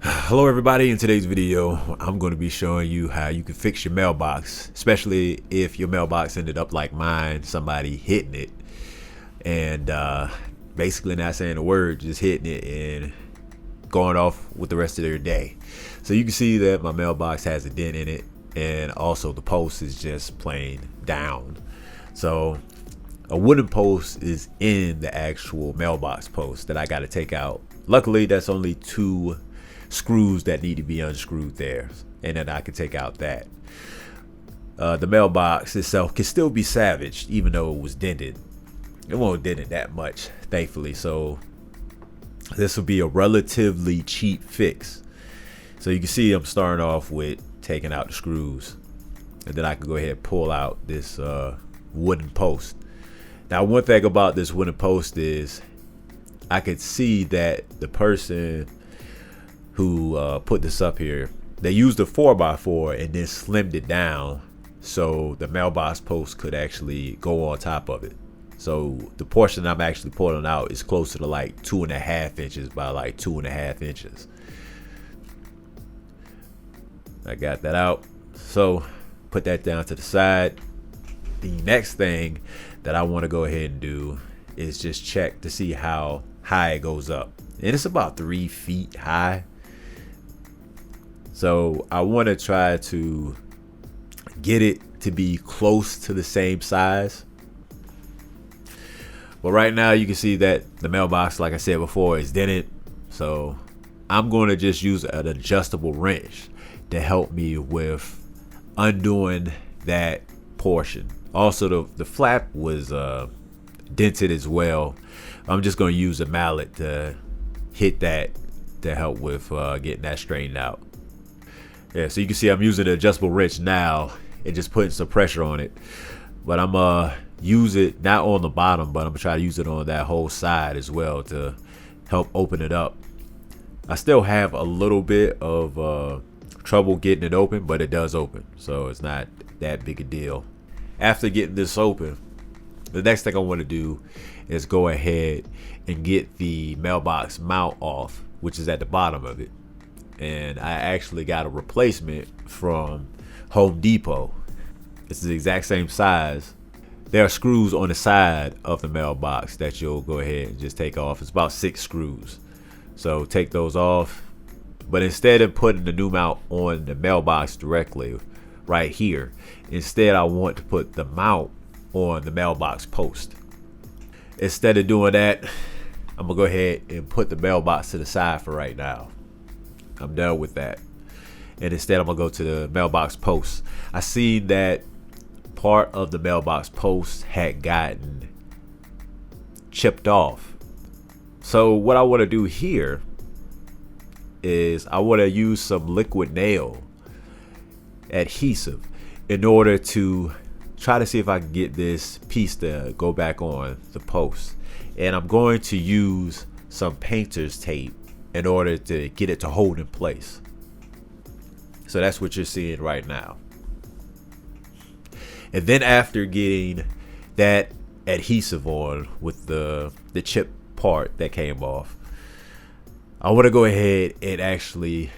Hello everybody, in today's video I'm going to be showing you how you can fix your mailbox, especially if your mailbox ended up like mine, somebody hitting it and basically not saying a word, just hitting it and going off with the rest of their day. So you can see that my mailbox has a dent in it, and also the post is just plain down. So a wooden post is in the actual mailbox post that I got to take out. Luckily that's only two screws that need to be unscrewed there, and then I can take out that. The mailbox itself can still be salvaged even though it was dented. It won't dent it that much, thankfully, so this will be a relatively cheap fix. So you can see I'm starting off with taking out the screws, and then I can go ahead and pull out this wooden post. Now one thing about this wooden post is I could see that the person who put this up here, they used a 4x4 and then slimmed it down so the mailbox post could actually go on top of it. So the portion I'm actually pulling out is closer to like 2.5 inches by like 2.5 inches. I got that out, so put that down to the side. The next thing that I want to go ahead and do is just check to see how high it goes up, and it's about 3 feet high. So I want to try to get it to be close to the same size. But right now you can see that the mailbox, like I said before, is dented. So I'm going to just use an adjustable wrench to help me with undoing that portion. Also the flap was dented as well. I'm just going to use a mallet to hit that to help with getting that straightened out. Yeah, so you can see I'm using the adjustable wrench now and just putting some pressure on it. But I'm use it not on the bottom, but I'm gonna try to use it on that whole side as well to help open it up. I still have a little bit of trouble getting it open, but it does open, so it's not that big a deal. After getting this open, the next thing I want to do is go ahead and get the mailbox mount off, which is at the bottom of it. And I actually got a replacement from Home Depot. It's the exact same size. There are screws on the side of the mailbox that you'll go ahead and just take off. It's about 6 screws. So take those off. But instead of putting the new mount on the mailbox directly right here, instead I want to put the mount on the mailbox post. Instead of doing that, I'm gonna go ahead and put the mailbox to the side for right now. I'm done with that, and instead I'm gonna go to the mailbox post. I seen that part of the mailbox post had gotten chipped off. So what I want to do here is I want to use some liquid nail adhesive in order to try to see if I can get this piece to go back on the post. And I'm going to use some painter's tape in order to get it to hold in place. So that's what you're seeing right now. And then after getting that adhesive on with the chip part that came off, I want to go ahead and actually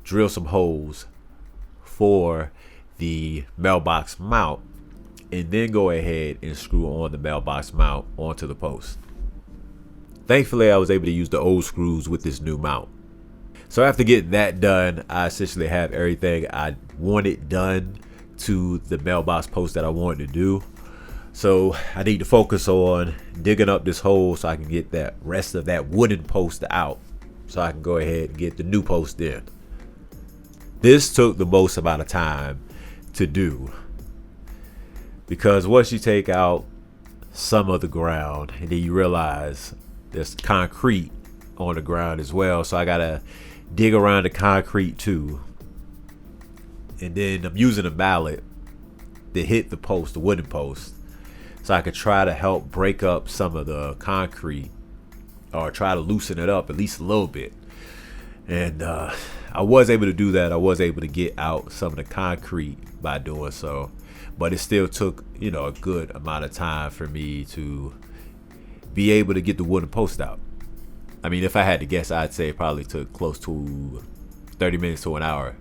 drill some holes for the mailbox mount, and then go ahead and screw on the mailbox mount onto the post. Thankfully, I was able to use the old screws with this new mount. So after getting that done, I essentially have everything I wanted done to the mailbox post that I wanted to do. So I need to focus on digging up this hole so I can get that rest of that wooden post out, so I can go ahead and get the new post in. This took the most amount of time to do, because once you take out some of the ground and then you realize there's concrete on the ground as well, so I gotta dig around the concrete too. And then I'm using a mallet to hit the post, the wooden post, so I could try to help break up some of the concrete, or try to loosen it up at least a little bit. And I was able to do that. I was able to get out some of the concrete by doing so, but it still took, a good amount of time for me to be able to get the wooden post out. I mean, if I had to guess, I'd say it probably took close to 30 minutes to an hour.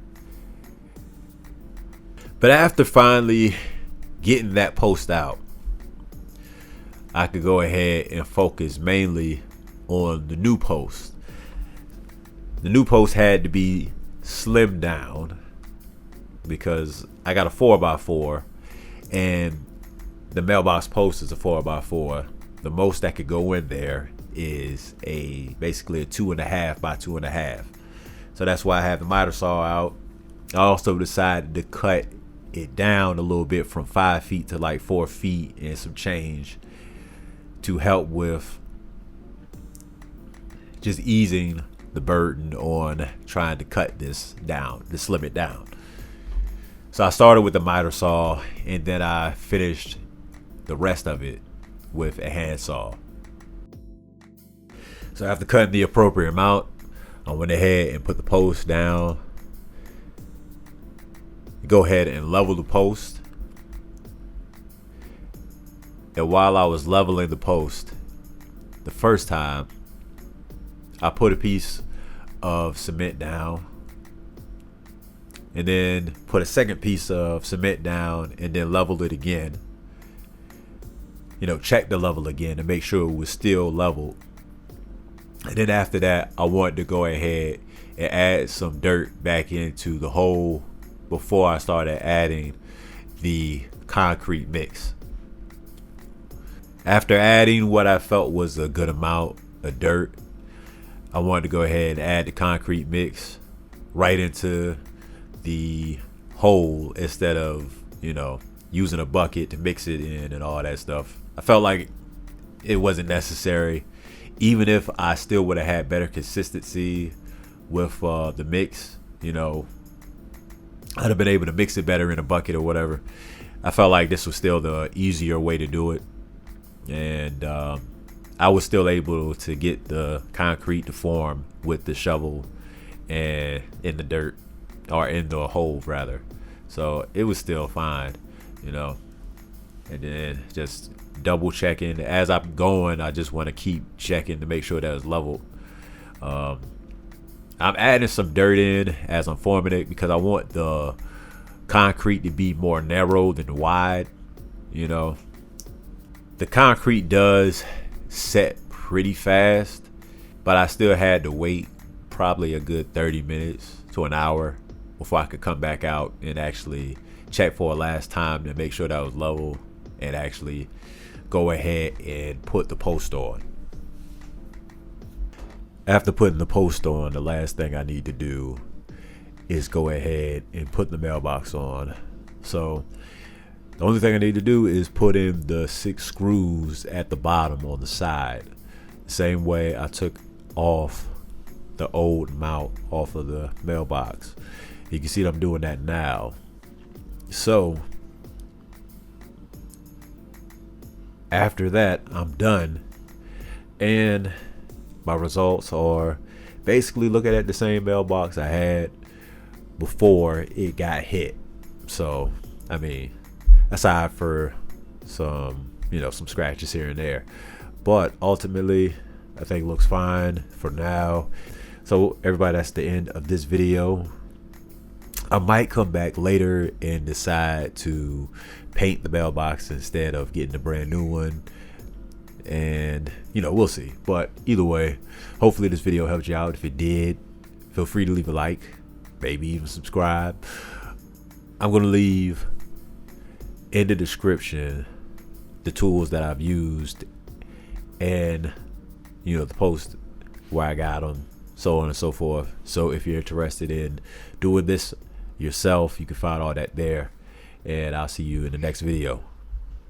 But after finally getting that post out, I could go ahead and focus mainly on the new post. The new post had to be slimmed down because I got a 4x4 and the mailbox post is a 4x4. The most that could go in there is basically a 2.5 by 2.5. So that's why I have the miter saw out. I also decided to cut it down a little bit from 5 feet to like 4 feet and some change to help with just easing the burden on trying to cut this down, to slim it down. So I started with the miter saw and then I finished the rest of it with a hand saw. So after cutting the appropriate amount, I went ahead and put the post down. Go ahead and level the post. And while I was leveling the post the first time, I put a piece of cement down and then put a second piece of cement down and then leveled it again. Check the level again to make sure it was still leveled. And then after that, I wanted to go ahead and add some dirt back into the hole before I started adding the concrete mix. After adding what I felt was a good amount of dirt, I wanted to go ahead and add the concrete mix right into the hole instead of, using a bucket to mix it in and all that stuff. I felt like it wasn't necessary. Even if I still would have had better consistency with the mix, I'd have been able to mix it better in a bucket or whatever. I felt like this was still the easier way to do it. And I was still able to get the concrete to form with the shovel and in the dirt, or in the hole rather. So it was still fine, and then just double checking as I'm going. I just want to keep checking to make sure that it's leveled. I'm adding some dirt in as I'm forming it because I want the concrete to be more narrow than wide. The concrete does set pretty fast, but I still had to wait probably a good 30 minutes to an hour before I could come back out and actually check for a last time to make sure that was level and actually go ahead and put the post on. After putting the post on, the last thing I need to do is go ahead and put the mailbox on. So the only thing I need to do is put in the 6 screws at the bottom on the side. The same way I took off the old mount off of the mailbox. You can see that I'm doing that now. So after that, I'm done. And my results are basically looking at the same mailbox I had before it got hit. So, I mean, aside for some, some scratches here and there. But ultimately, I think it looks fine for now. So everybody, that's the end of this video. I might come back later and decide to paint the mailbox instead of getting a brand new one. And, we'll see. But either way, hopefully this video helped you out. If it did, feel free to leave a like, maybe even subscribe. I'm going to leave in the description the tools that I've used and, the post where I got them, so on and so forth. So if you're interested in doing this yourself, you can find all that there. And I'll see you in the next video.